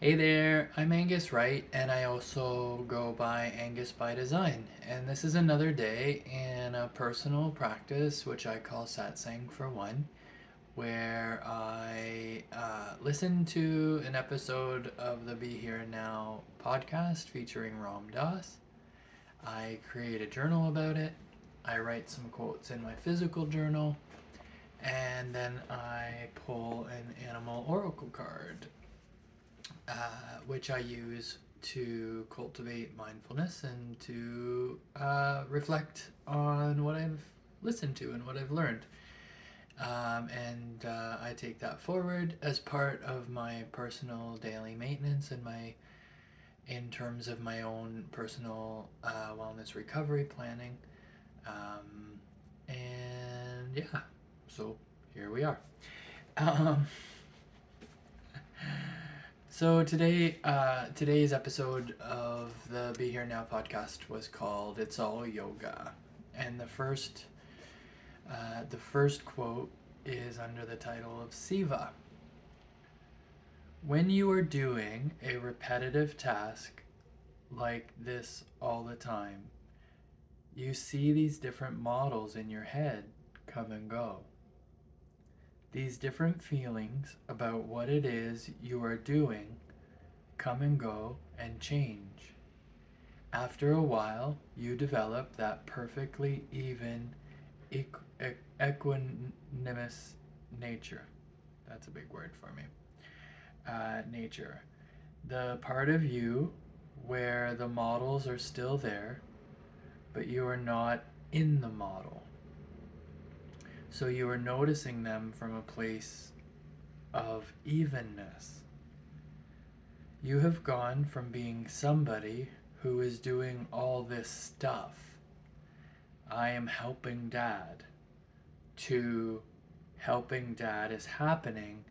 Hey there, I'm Angus Wright, and I also go by Angus By Design. And this is another day in a personal practice which I call Satsang for One, where I listen to an episode of the Be Here Now podcast featuring Ram Dass. I create a journal about it, I write some quotes in my physical journal, and then I pull an animal oracle card which I use to cultivate mindfulness and to reflect on what I've listened to and what I've learned. And I take that forward as part of my personal daily maintenance and in terms of my own personal wellness recovery planning. Um, and yeah, so here we are. Um, So today's episode of the Be Here Now podcast was called "It's All Yoga," and the first quote is under the title of Seva. When you are doing a repetitive task like this all the time, you see these different models in your head come and go. These different feelings about what it is you are doing come and go and change. After a while, you develop that perfectly even, equanimous nature. That's a big word for me. Nature. The part of you where the models are still there, but you are not in the model. So you are noticing them from a place of evenness. You have gone from being somebody who is doing all this stuff, I am helping dad, to helping dad is happening,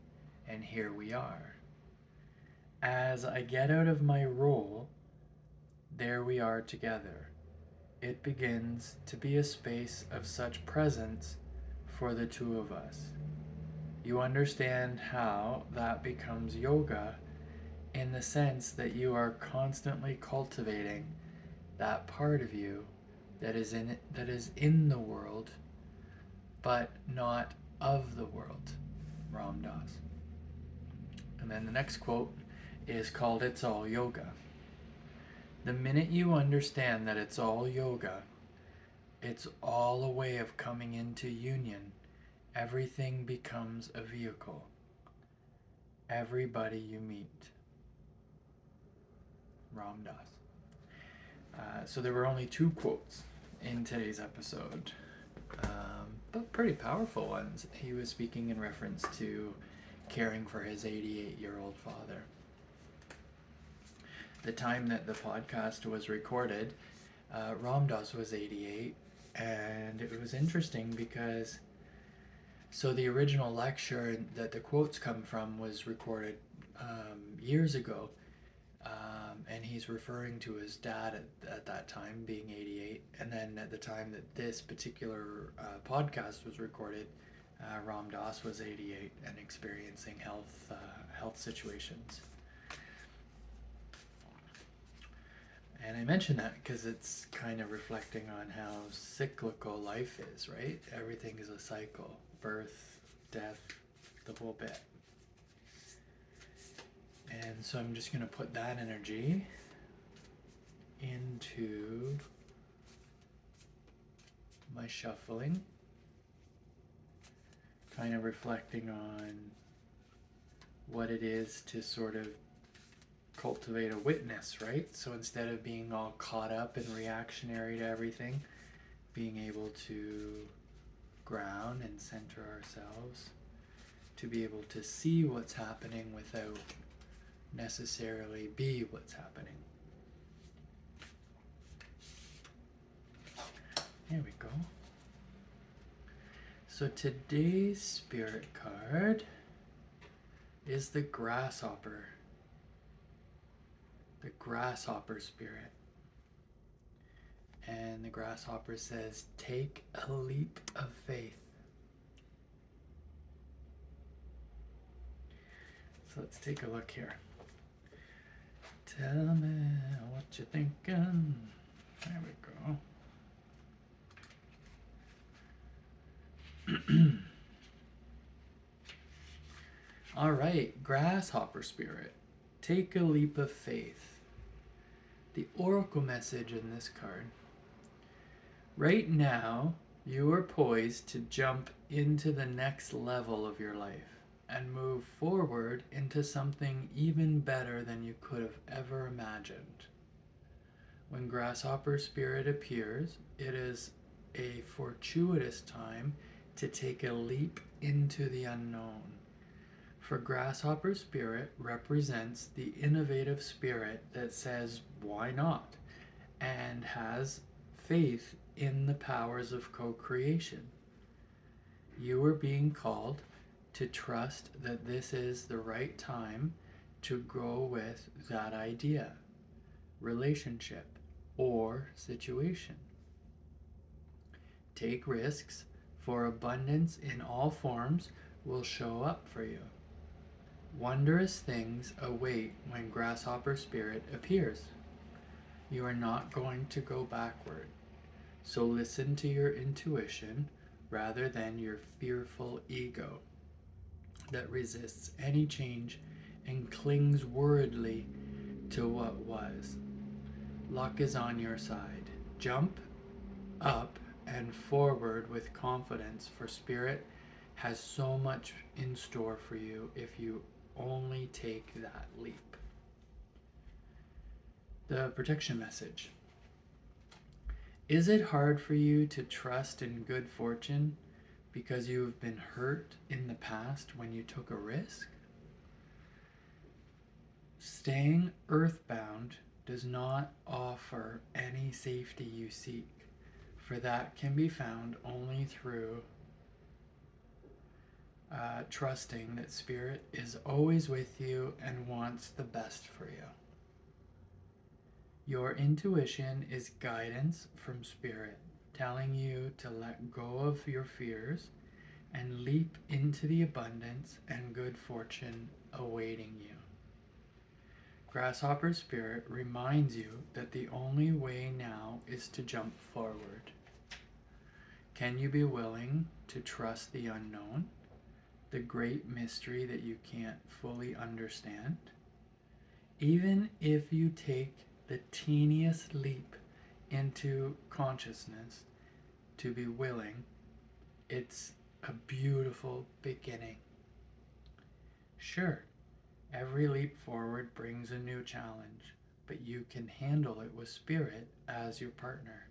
and here we are. As I get out of my role, there we are together. It begins to be a space of such presence for the two of us. You understand how that becomes yoga in the sense that you are constantly cultivating that part of you that is in the world but not of the world. Ram Dass. And then the next quote is called "It's All Yoga." The minute you understand that it's all yoga, it's all a way of coming into union. Everything becomes a vehicle. Everybody you meet. Ram Dass. So there were only two quotes in today's episode, but pretty powerful ones. He was speaking in reference to caring for his 88-year-old father. The time that the podcast was recorded, Ram Dass was 88, and it was interesting because the original lecture that the quotes come from was recorded years ago, and he's referring to his dad at that time being 88, and then at the time that this particular podcast was recorded, Ram Dass was 88 and experiencing health situations. And I mention that because it's kind of reflecting on how cyclical life is, right? Everything is a cycle: birth, death, the whole bit. And so I'm just going to put that energy into my shuffling, kind of reflecting on what it is to sort of cultivate a witness, right? So instead of being all caught up and reactionary to everything, being able to ground and center ourselves, to be able to see what's happening without necessarily be what's happening. There we go. So today's spirit card is the Grasshopper. The Grasshopper Spirit. And the Grasshopper says, take a leap of faith. So let's take a look here. Tell me what you're thinking. There we go. All right, Grasshopper Spirit. Take a leap of faith. The oracle message in this card. Right now, you are poised to jump into the next level of your life and move forward into something even better than you could have ever imagined. When Grasshopper Spirit appears, it is a fortuitous time to take a leap into the unknown. For Grasshopper Spirit represents the innovative spirit that says, why not? And has faith in the powers of co-creation. You are being called to trust that this is the right time to go with that idea, relationship, or situation. Take risks, for abundance in all forms will show up for you. Wondrous things await when Grasshopper Spirit appears. You are not going to go backward, so listen to your intuition rather than your fearful ego that resists any change and clings worriedly to what was. Luck is on your side. Jump up and forward with confidence, for Spirit has so much in store for you if you only take that leap. The protection message. Is it hard for you to trust in good fortune because you have been hurt in the past when you took a risk? Staying earthbound does not offer any safety you seek, for that can be found only through trusting that Spirit is always with you and wants the best for you. Your intuition is guidance from Spirit, telling you to let go of your fears and leap into the abundance and good fortune awaiting you. Grasshopper Spirit reminds you that the only way now is to jump forward. Can you be willing to trust the unknown, the great mystery that you can't fully understand? Even if you take the teeniest leap into consciousness, to be willing, it's a beautiful beginning. Sure, every leap forward brings a new challenge, but you can handle it with Spirit as your partner,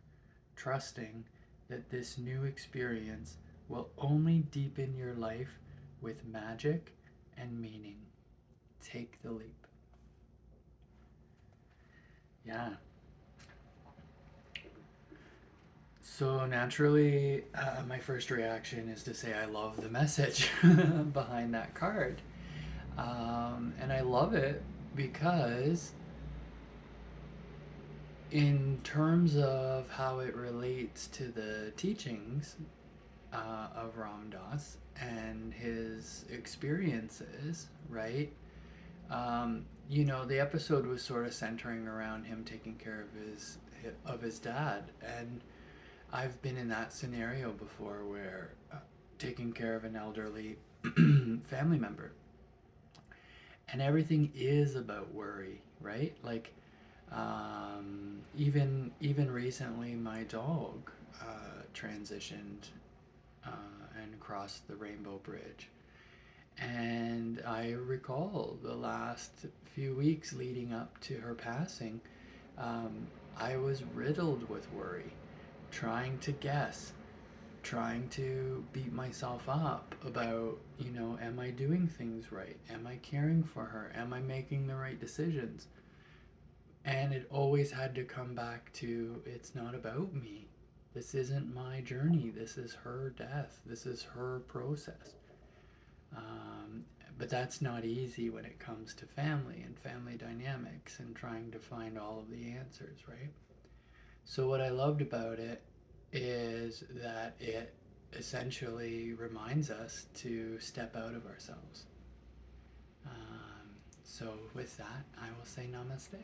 trusting that this new experience will only deepen your life with magic and meaning. Take the leap. Yeah. So naturally, my first reaction is to say I love the message behind that card. And I love it because in terms of how it relates to the teachings of Ram Dass and his experiences, right? The episode was sort of centering around him taking care of his dad, and I've been in that scenario before where taking care of an elderly family member, and everything is about worry, right? Like even recently, my dog transitioned and crossed the Rainbow Bridge. And I recall the last few weeks leading up to her passing, I was riddled with worry, trying to guess, trying to beat myself up about, am I doing things right? Am I caring for her? Am I making the right decisions? And it always had to come back to, it's not about me. This isn't my journey. This is her death. This is her process. But that's not easy when it comes to family and family dynamics and trying to find all of the answers, right? So what I loved about it is that it essentially reminds us to step out of ourselves. So with that, I will say namaste.